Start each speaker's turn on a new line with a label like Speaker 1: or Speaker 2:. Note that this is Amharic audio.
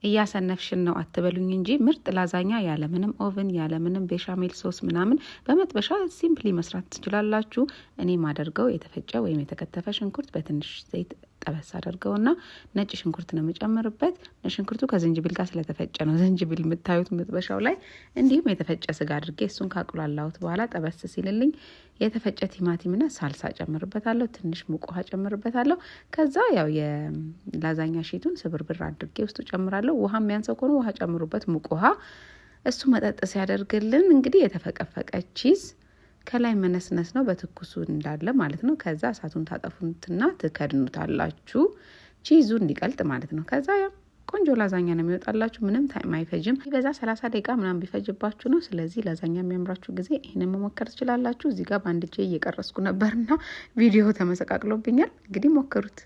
Speaker 1: እያሰነፍሽን ነው አትበሉኝ እንጂ ምርጥ ላዛኛ ያለ ምንም ኦቨን ያለ ምንም ቤሻሜል ሶስ ምናምን በመጥበሻ ሲምፕሊ መስራት ትችላላችሁ። እኔ ማደርገው የተፈጨ ወይም የተከተፈ ሽንኩርት በትንሽ ዘይት ጠበስ አድርገውና ነጭ ሽንኩርት ነው የምጨምርበት። ሽንኩርቱ ከዝንጅብል ጋር ስለተፈጨ ነው ዝንጅብል የምታዩት መጥበሻው ላይ። እንዲሁም የተፈጨ ስጋ አድርጌ እሱን ካቁላላሁት በኋላ ጠበስ ሲልልኝ የተፈጨ ቲማቲምና ሳልሳ ጨምርበታለሁ። ትንሽ ሙቅ ውሃ ጨምርበታለሁ። ከዛ ያው የላዛኛ ሺቱን ስብርብር አድርጌ ውስጡ ጨምራለሁ። ውሃ የሚያንሰው ከሆነ ውሃ ጨምሩበት፣ ሙቅ ውሃ። እሱ መጠጥ ሲያደርግልን እንግዲህ የተፈቀፈቀ ቺዝ ከላይ መነስነስ ነው በትኩሱ እንዳለ ማለት ነው። ከዛ እሳቱን ታጠፉትና ትከድኑታላችሁ ቺዙ እንዲቀልጥ ማለት ነው። ከዛ ያው ቆንጆ ላዛኛ ነው የሚወጣላችሁ። ምንም ታይም አይፈጅም። ቢበዛ 30 ደቂቃ ምናምን ቢፈጅባችሁ ነው። ስለዚህ ላዛኛ የሚያምራችሁ ጊዜ ይሄንን መሞከር ትችላላችሁ። እዚህ ጋር በአንድ እጄ እየቀረስኩ ነበርና ቪዲዮ ተመሰቃቅሎብኛል። እንግዲህ ሞክሩት።